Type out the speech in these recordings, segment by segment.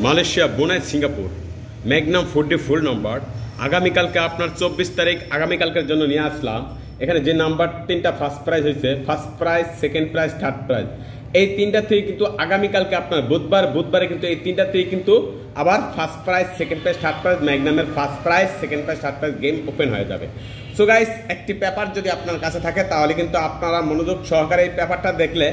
Malaysia বুনাই Singapore Magnum 4D ফুল number আগামীকালকে আপনার 24 তারিখ আগামীকালকের জন্য নিয়ে আসলাম। এখানে যে নাম্বার তিনটা ফার্স্ট প্রাইজ হয়েছে, first prize, second prize, third prize, এই তিনটা থেকে কিন্তু আগামীকালকে আপনার বুধবারে কিন্তু এই তিনটা থেকে কিন্তু আবার first prize, second prize, third prize, ম্যাগনামের first prize, second prize, third prize game open হয়ে যাবে। সো গাইস, একটি পেপার যদি আপনার কাছে থাকে তাহলে কিন্তু আপনারা মনোযোগ সহকারে এই পেপারটা দেখলে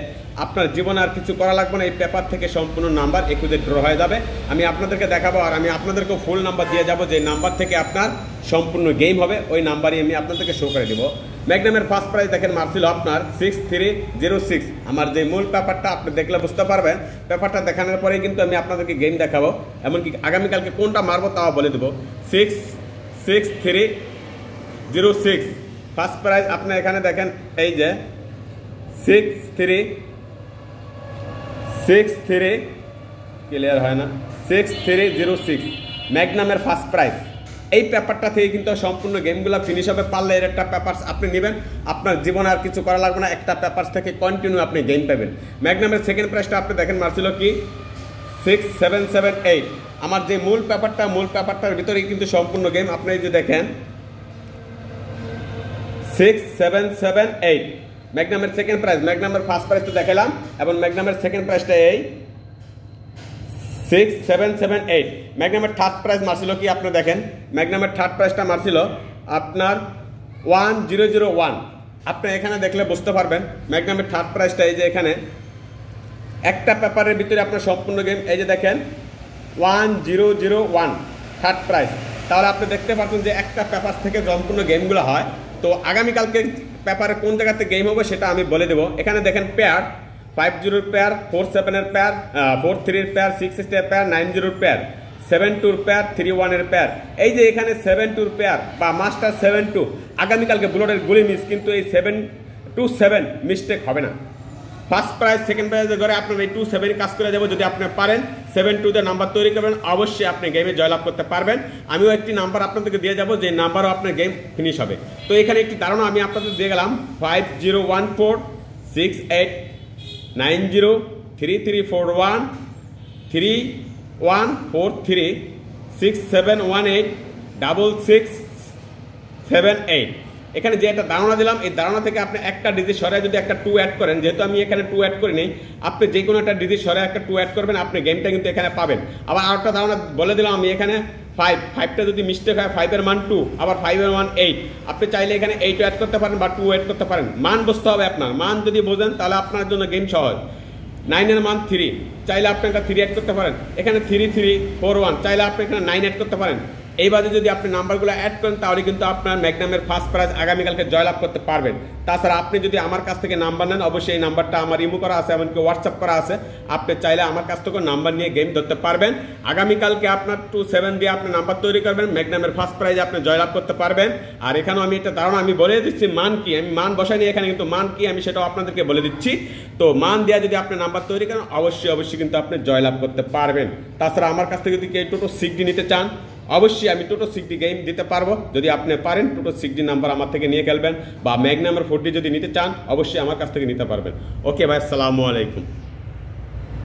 আপনার জীবনে আর কিছু করা লাগবে না। এই পেপার থেকে সম্পূর্ণ নাম্বার একুদে ড্র হয়ে যাবে। আমি আপনাদেরকে দেখাবো আর আমি আপনাদেরকে ফুল নাম্বার দিয়ে যাব, যে নাম্বার থেকে আপনার সম্পূর্ণ গেম হবে ওই নাম্বারই আমি আপনাদেরকে শো করে দেবো। ম্যাগনামের ফার্স্ট প্রাইজ দেখেন মারছিল আপনার 6306। আমার যে মূল পেপারটা আপনি দেখলে বুঝতে পারবেন। পেপারটা দেখানোর পরেই কিন্তু আমি আপনাদেরকে গেম দেখাবো, এমনকি আগামীকালকে কোনটা মারবো তাও বলে দেবো। 6306 ফার্স্ট প্রাইজ আপনি এখানে দেখেন, এই যে 63 ক্লিয়ার হয় না, 6306 ম্যাগনামের ফার্স্ট প্রাইজ। এই পেপারটা থেকে কিন্তু সম্পূর্ণ গেমগুলো ফিনিশ হবে। পারলে এর একটা পেপারস আপনি নেবেন, আপনার জীবনে আর কিছু করা লাগবে না। একটা পেপারস থেকে কন্টিনিউ আপনি গেম পাবেন। ম্যাগনামের সেকেন্ড প্রাইজটা আপনি দেখেন মারছিল কি 6778। আমার যে মূল পেপারটার ভিতরে কিন্তু সম্পূর্ণ গেম আপনি এই যে দেখেন 6778 ম্যাগনামের সেকেন্ড প্রাইজ। ম্যাগনামের ফার্স্ট প্রাইজটা দেখালাম এবং ম্যাগনামের সেকেন্ড প্রাইজটা এই 6778। ম্যাগনামের থার্ড প্রাইজ মারছিল কি আপনি দেখেন, ম্যাগনামের থার্ড প্রাইজটা মারছিল আপনার 1001। আপনি এখানে দেখলে বুঝতে পারবেন ম্যাগনামের থার্ড প্রাইজটা এই যে এখানে একটা পেপারের ভিতরে আপনার সম্পূর্ণ গেম এই যে দেখেন 1001 থার্ড প্রাইজ। তাহলে আপনি দেখতে পাচ্ছেন যে একটা পেপার থেকে সম্পূর্ণ গেমগুলো হয়। তো আগামীকালকে পেপারে কোন জায়গাতে গেম হবে সেটা আমি বলে দেবো। এখানে দেখেন pair 50 pair, 47 pair, 43 pair, 60 pair, 90 pair, 72 pair, 31 pair. এই যে এখানে 72 পেয়ার বা মাস্টার 72 আগামীকালকে বুলেটের গুলি মিস, কিন্তু এই 727 মিস্টেক হবে না। ফার্স্ট প্রাইজ, সেকেন্ড প্রাইজের ঘরে আপনার এই 27 কাজ করে যাবো। যদি আপনি পারেন 72 নাম্বার তৈরি করবেন, অবশ্যই আপনি গেমে জয়লাভ করতে পারবেন। আমিও একটি নাম্বার আপনাদেরকে দিয়ে যাবো, যে নাম্বারও আপনার গেম ফিনিশ হবে। তো এখানে একটি ধারণা আমি আপনাদের দিয়ে গেলাম 50156031436186786678। এখানে যে একটা ধারণা দিলাম, এই ধারণা থেকে আপনি একটা ডিজিট সরাই যদি একটা 2 অ্যাড করেন, যেহেতু আমি এখানে 2 অ্যাড করি নেই, আপনি যে কোনো একটা ডিজিট সরাই একটা 2 অ্যাড করবেন, আপনি গেমটা কিন্তু এখানে পাবেন। আবার আরেকটা ধারণা বলে দিলাম আমি, এখানে 5টা যদি মিস্টেক হয় 5 এর মান 2, আবার 5 এর মান 8। আপনি চাইলে এখানে 8 অ্যাড করতে পারেন বা 2 অ্যাড করতে পারেন। মান বুঝতে হবে আপনার, মান যদি বোঝেন তাহলে আপনার জন্য গেম সহজ। 9 এর মান 3, চাইলে আপনি একটা 3 অ্যাড করতে পারেন। এখানে 3341, চাইলে আপনি এখানে 9 অ্যাড করতে পারেন। এইভাবে যদি আপনি নাম্বারগুলো অ্যাড করেন তাহলে কিন্তু আপনার ম্যাগনামের ফার্স্ট প্রাইজ আগামীকালকে জয়লাভ করতে পারবেন। তাছাড়া আপনি যদি আমার কাছ থেকে নাম্বার নেন, অবশ্যই এই নাম্বারটা আমার ইমো করা আছে, এমনকি হোয়াটসঅ্যাপ করা আছে। আপনি চাইলে আমার কাছ থেকে নাম্বার নিয়ে গেম ধরতে পারবেন। আগামীকালকে আপনার 27 দিয়ে আপনি নাম্বার তৈরি করবেন, ম্যাগনামের ফার্স্ট প্রাইজে আপনি জয়লাভ করতে পারবেন। আর এখানেও আমি একটা ধারণা আমি বলে দিচ্ছি, মান কি, আমি মান বসাইনি এখানে, কিন্তু মান কি আমি সেটাও আপনাদেরকে বলে দিচ্ছি। তো মান দেওয়া যদি আপনি নাম্বার তৈরি করেন, অবশ্যই কিন্তু আপনি জয়লাভ করতে পারবেন। তাছাড়া আমার কাছ থেকে যদি কেউ টোটো 6D নিতে চান, অবশ্যই আমি টোটো 6D গেম দিতে পারবো। যদি আপনি পারেন টোটো 6D নাম্বার আমার থেকে নিয়ে খেলবেন, বা ম্যাগনামের 4D যদি নিতে চান অবশ্যই আমার কাছ থেকে নিতে পারবেন। ওকে ভাই, আসসালামু আলাইকুম।